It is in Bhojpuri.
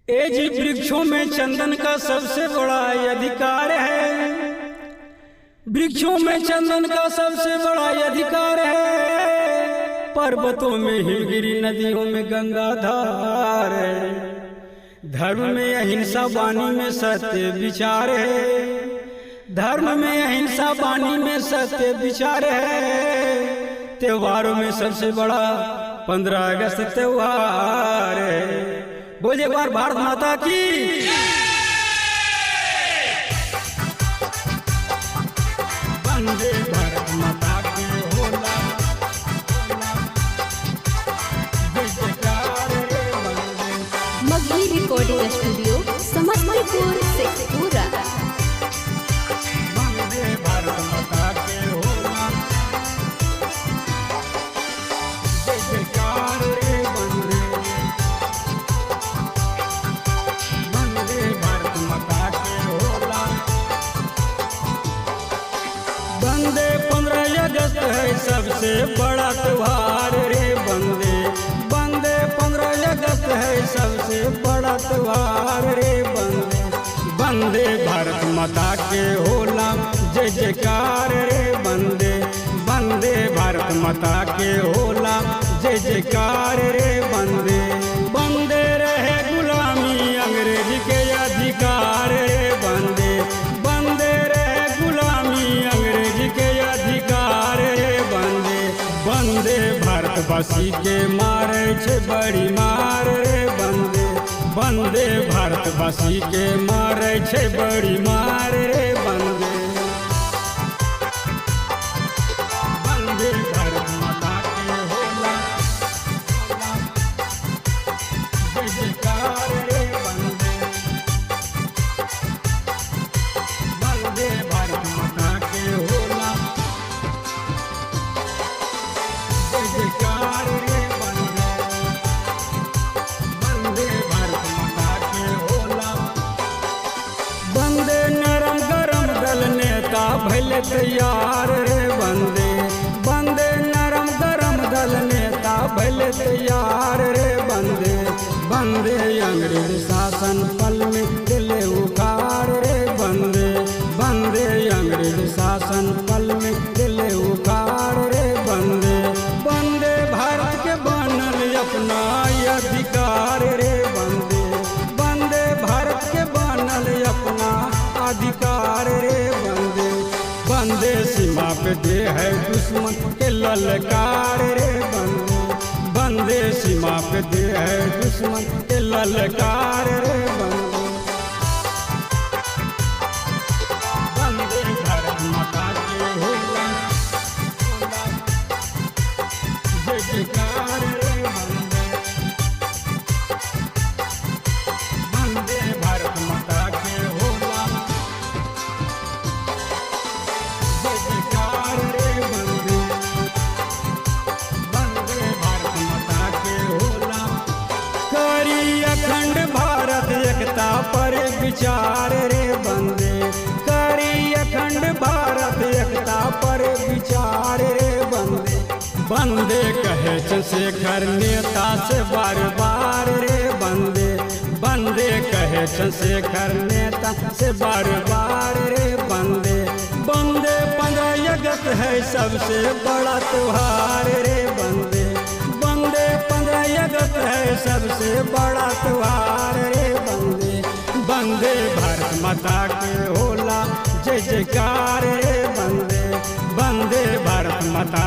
ए जी वृक्षों में चंदन का सबसे बड़ा अधिकार है। वृक्षों में चंदन का सबसे बड़ा अधिकार है। पर्वतों में हिमगिरी, नदियों में गंगाधार है। धर्म में अहिंसा, वाणी में सत्य विचार है। धर्म में अहिंसा, वाणी में सत्य विचार है। त्योहारों में सबसे बड़ा 15 अगस्त त्योहार है। बोलिए एक बार भारत माता की। वंदे भारत माता की होला, मगही रिकॉर्डिंग स्टूडियो, समस्तीपुर शेखपुरा। वंदे भारत माता की होला, जय जयकार रे वंदे। वंदे भारत माता की होला। वंदे 15 अगस्त है सबसे बड़ा त्योहार रे वंदे। वंदे 15 अगस्त है सबसे बड़ा त्योहार रे वंदे। वंदे भारत माता के होला, जय जयकार रे वंदे। वंदे भारत माता के होला, जय जयकार रे वंदे। वंदे रहे गुलामी अंग्रेज के अधिकार रे वंदे। वंदे रहे गुलामी अंग्रेज के अधिकार रे वंदे। वंदे भारतवासी के मारे छे बड़ी मार रे वंदे। वंदे भारतवासी के मारे छे बड़ी मार रे वंदे। वंदे भारत माता के होला, जय जयकार रे वंदे। वंदे भारत माता के होला, जय जयकार रे वंदे। वंदे भारत माता के होला। वंदे नरम गरम दल नेता भैले तैयार रे वंदे। वंदे नरम गरम दल नेता भैले तैयार रे वंदे। वंदे अंग्रेज शासन पल में दिले उखाड़ रे वंदे। वंदे अंग्रेज शासन पल में दिले उखाड़ रे वंदे। वंदे भारत के बनल अपना अधिकार रे वंदे। वंदे भारत के बनल अपना अधिकार रे वंदे। वंदे सीमा पे दे है दुश्मन के ललकार रे वंदे। वंदे सीमा पे दे है दुश्मन के ललकार रे वंदे। वंदे भारत माता के होला, जय जयकार रे वंदे। वंदे भारत माता के होला, जय जयकार रे वंदे। वंदे भारत माता के होला। करी अखंड भारत एकता पर विचार रे वंदे। करी अखंड भारत एकता पर विचार रे वंदे। वंदे कहे चंद्रशेखर नेता से बार बार रे वंदे। वंदे कहे चंद्रशेखर नेता से बार बार रे वंदे। वंदे 15 अगस्त है सबसे बड़ा त्योहार रे वंदे। वंदे 15 अगस्त है सबसे बड़ा त्योहार रे वंदे। वंदे भारत माता के होला, जय जयकार रे वंदे। वंदे भारत माता